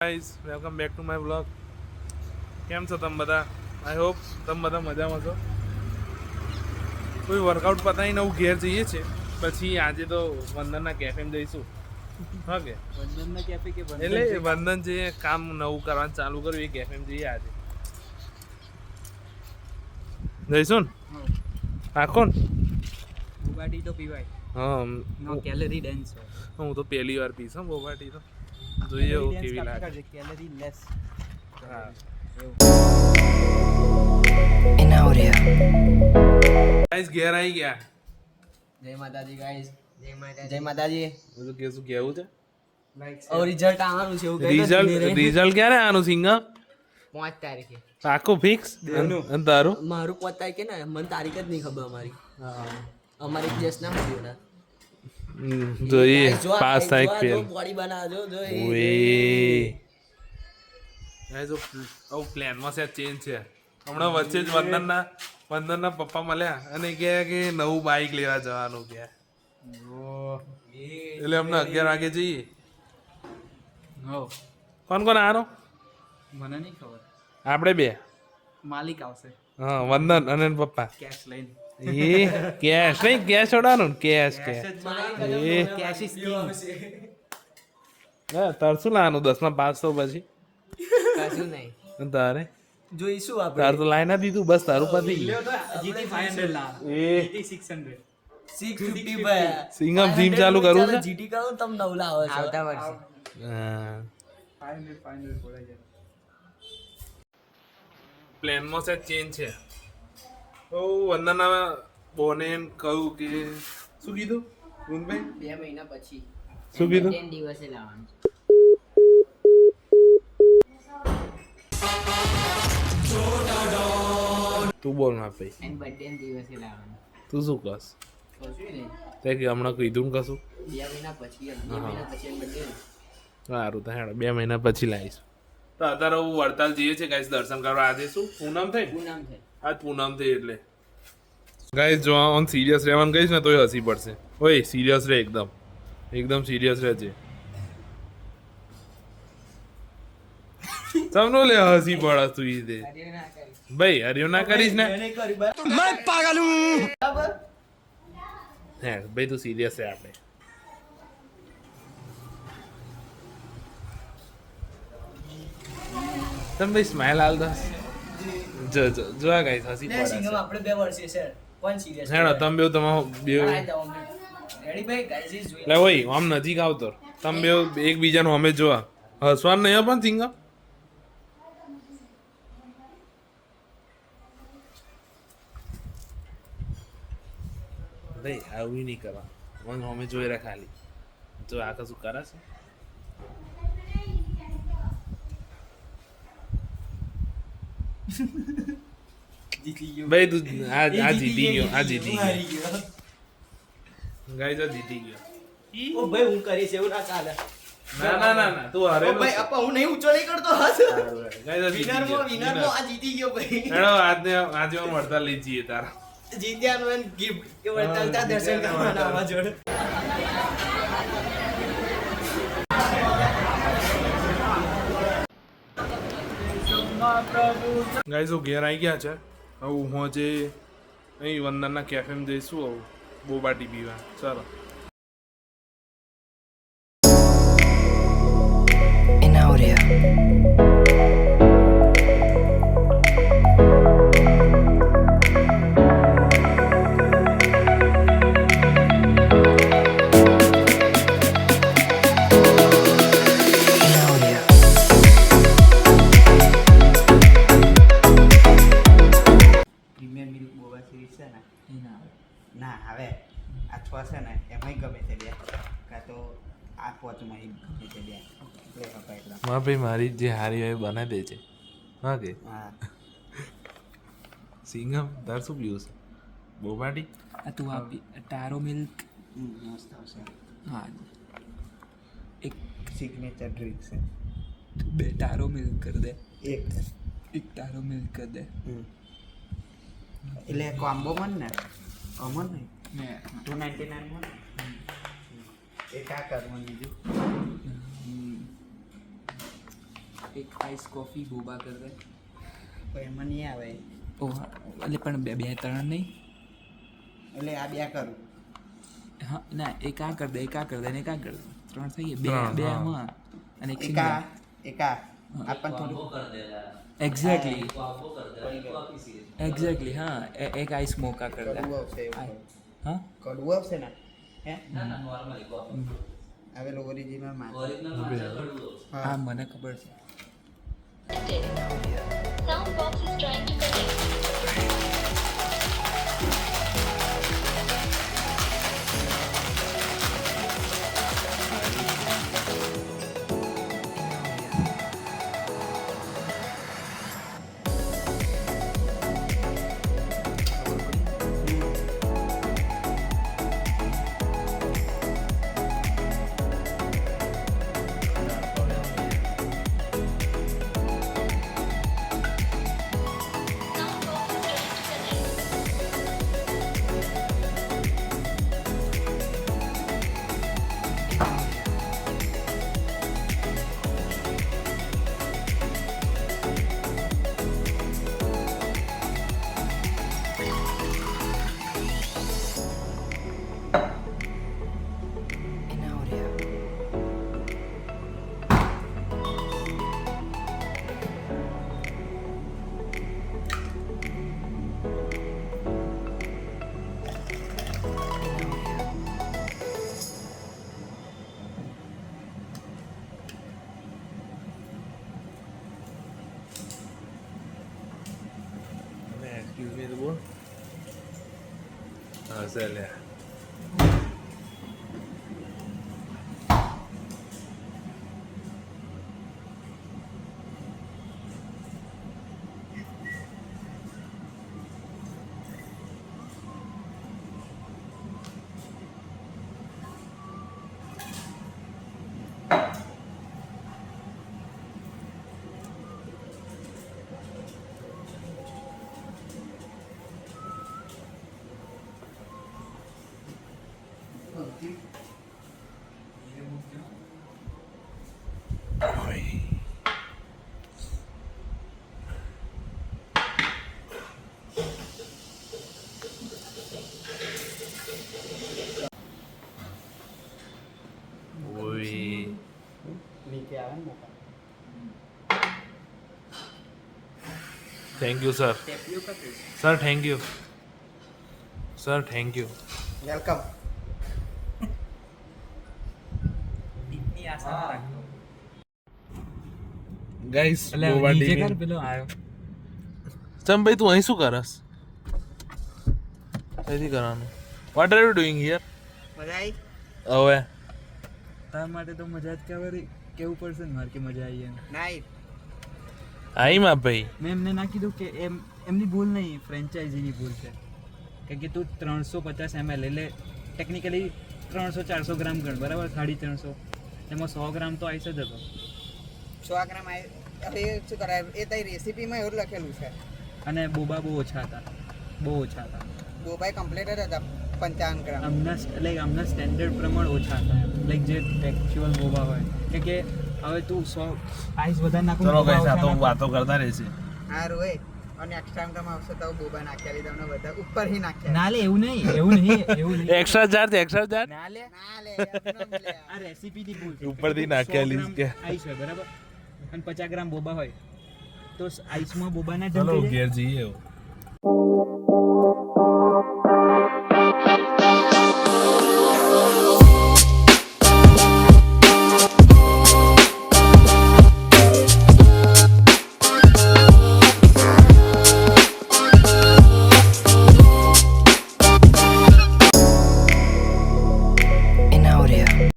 Guys welcome back to my blog. કેમ છો તમે બધા? આઈ હોપ તમે બધા મજામાં છો. કોઈ વર્કઆઉટ પતાવીને હું ઘેર જઈએ છે, પછી આજે તો વંદનના કેફેમાં જઈશું. હા કે વંદનના કેફે કે એટલે વંદન જે કામ નવું કરવાનું ચાલુ કર્યું એ કેફેમાં જઈએ આજે. જઈશું ને આખો ને બોબાટી તો પીવાય. હા નો કેલરી ડેન્સ છે. હું તો પહેલી વાર પીશ બોબાટી તો જોઈએ એવું કેવી લાગે. Calorie less. હા In audio. ગાઈઝ ઘેર આવી ગયા. જય માતાજી ગાઈસ. જય માતાજી. બધું કેવું કેવું છે? ઓ રિઝલ્ટ આવવાનું છે એવું કહી દો. રિઝલ્ટ ક્યારે આનું સિંગમ? 5 તારીખે. આખું ફિક્સ અને તારું? મારું 5 તારીખે ને મને તારીખ જ નહીં ખબર અમારી. અમારી કેસ ના મળ્યો ને. જોઈએ પાસ થાય ફેલ. બોડી બનાવજો જો ઓએ ગાઈસ ઓ પ્લાનમાં છે ચેન્જ છે. હમણાં વચ્ચે જ વંદનના પપ્પા મળ્યા અને કહે કે નવું બાઇક લેવા જવાનું કે એટલે અમને 11 વાગે જઈએ. કોણ કોણ આનો? મને નહીં ખબર. આપણે બે માલિક આવશે હા વંદન અને પપ્પા. કેશ લઈને. એ કેશ નહીં કેશ ઉડાનું કેશ કે એ કેશ ઇઝ કિંગ. હા તાર શું લાવવાનું 10માં પાસ તો પછી કશું નહીં. અને તારે જોઈશું આપણે. તાર તો લાઈ ના દીધું બસ તારું પતી GT 500 લા. એ GT 600. 650 ભાઈ. સિંગમ જીમ ચાલુ કરું છે. GT કરું તમે નવ લાવો છો. આવતા વર્ષે. હા 500 બોલાઈ જાય. પ્લેનમાં છે ચેન્જ છે. તો વંદના બોને કહ્યું કે શું કીધું રૂનભાઈ? 2 મહિના પછી. શું કીધું? 10 દિવસે લાવવાનું. તું બોલ ના ભાઈ. એન બર્થડે દિવસે લાવવાનું. તું શું કસ? કશું નહીં. તે કે હમણાં કીધું ને કશું? 2 મહિના પછી. 2 મહિના પછી એન બર્થડે. સારું તો હેડ 2 મહિના પછી લાવીશ. તો અત્યારે હું વડતાલ જઈએ છે ગાઈસ દર્શન કરવા. આજે શું પૂનમ થઈ? પૂનમ છે. આજ પૂનમ થઈ એટલે ગાઈસ જો ઓન સિરિયસ રહેવાનું કહીશ ને તોય હસી પડશે. ઓય સિરિયસ રહે એકદમ સિરિયસ રહે છે. તમને લે હસી પડે તું ઈ દે ભાઈ હરિયો ના કરીશ ને मैं पागल हूँ. હે ભાઈ તું સિરિયસ છે. આપણે તમે ભાઈ સ્માઈલ હાલ દસ જો જો જો આ ગાઈસ હસી પડે છે. આપણે 2 વર્ષે છે. કોણ સિરિયસ? હેડો તમે બેવ તમારો બેવ રેડી ભાઈ ગાઈસ ઇઝ લે ઓય આમ નજીક આવતો તમે બેવ એકબીજાનું અમે જોવા હસવાનું નહીં પણ સિંગમ ભાઈ આવું નહીં કરવા. મને અમે જોઈ રહ્યા ખાલી જો આ કશું કરે છે. જીતી ગયો. ભાઈ તું આ જીતી ગયો આ જીતી ગયો ગાઈસ આ જીતી ગયો. ઓ ભાઈ હું કરીશ એવું ના ચાલે. ના ના ના ના તું હારે ભાઈ આપા હું નહીં ઊંચો નહીં કરતો હાથ. વિનર મો આ જીતી ગયો ભાઈ. હેડો આજે હું વડતાલ લઈ જઈએ તારા જીત્યાનું એન ગિફ્ટ કે વળતા દર્શન કરવાના આવા જોડે. ગાઈઝ હું ઘેર આવી ગયા છે. હવે હું જે અહીં વંદનના કેફેમાં જઈશું હવે બોબાટી પીવા. ચાલો In audio. Premium milk boba series છે ને ના હવે આ 6 છે ને એમાંય ગમે છે 2 કાં તો આ 5માં ગમે છે 2 એટલે કપાય એટલા. હા ભાઈ મારી જે હારી હોય એ બનાવી દે છે. હા કે હા સિંગમ તાર શું પીવું છે? બોબાટી? આ તું આપી ટારો મિલ્ક. મસ્ત આવશે. હા એક સિગ્નેચર ડ્રિંક છે. 2 ટારો મિલ્ક કરી દે. એક ટારો મિલ્ક કરી દે. એટલે કોમ્બો મન ને અમન નહીં ને 299 માં એક આ કરવાનું બીજું એક આઈસ કોફી બોબા કર દે. તો એમાં નહીં આવે. ઓહ એટલે પણ બે ત્રણ નહીં. એટલે આ બે કરું. હા ના એક આ કર દે, એક આ કર દે ને એક આ કર દે. ત્રણ થઈ ગયા. ત્રણ, બે હા. આમાં અને એક એકા સિંગલ. એકા આપણ થોડું એક્ઝેક્ટલી પડી ગયું. એક્ઝેક્ટલી હા એક આઈસ મોકા કર દે. કડવું આવશે એવું કહું. હા કડવું આવશે ને હે હવે ઓરિજિનલ માં હા મને ખબર છે. Soundbox is trying to connect. Soundbox is trying to connect. In audio. Excuse me તો બોલ. હા ચાલ યાર. ઓય નીચે આવે ને મોકા થેન્ક યુ સર. ટેપિયો કતું sir thank you. Sir thank you. Welcome ટીપની આશા ના રાખતો. ગાઈસ એટલે બોબા નીચે ટીવી. કર પેલો આવ્યો. ચમ ભાઈ તું અહીં શું કરસ? કઈથી કરવાનું? What are you doing here? મજા આવી હવે તાર માટે તો મજા જ કેવું પડશે ને મારે કે મજા આવી એમ. નાઈ આઈ માં ભાઈ. મેં એમને ના કીધું કે એમની ભૂલ નહીં, ફ્રેન્ચાઇઝીની ભૂલ છે. કારણ કે તું 350 ml એટલે ટેકનિકલી 300-400 ગ્રામ ગણ બરાબર, 350 એમાં 100 ગ્રામ તો આઈસ જ હતો. 100 ગ્રામ હવે શું કરાય એ તારી રેસીપીમાં એવું લખેલું છે અને બોબા બહુ ઓછા હતા, બહુ ઓછા હતા. બોબાઈ કમ્પ્લીટ જ હતા 55 ગ્રામ આમના સ્ટેન્ડર્ડ પ્રમાણે ઓછા હતા લાઈક જે એકચ્યુઅલ બોબા હોય. કે હવે તું 100 આઈસ વધારે નાખું ચલો ગાઈસ આ તો વાતો કરતા રહેશે. સારું હોય અને એક્સ્ટ્રા ગ્રામ આવશે તો બોબા નાખ્યા તમને બધા ઉપર હી નાખ્યા ના લે એવું નહીં એક્સ્ટ્રા ચાર્જ ના લે. ના લે એમ ન લે. આ રેસીપીની ભૂલ છે. ઉપરથી નાખેલી છે કે? આઈસ હોય બરાબર અને 50 ગ્રામ બોબા હોય તો આઈસમાં બોબાના ચલો જંપ ઘેર જઈએ.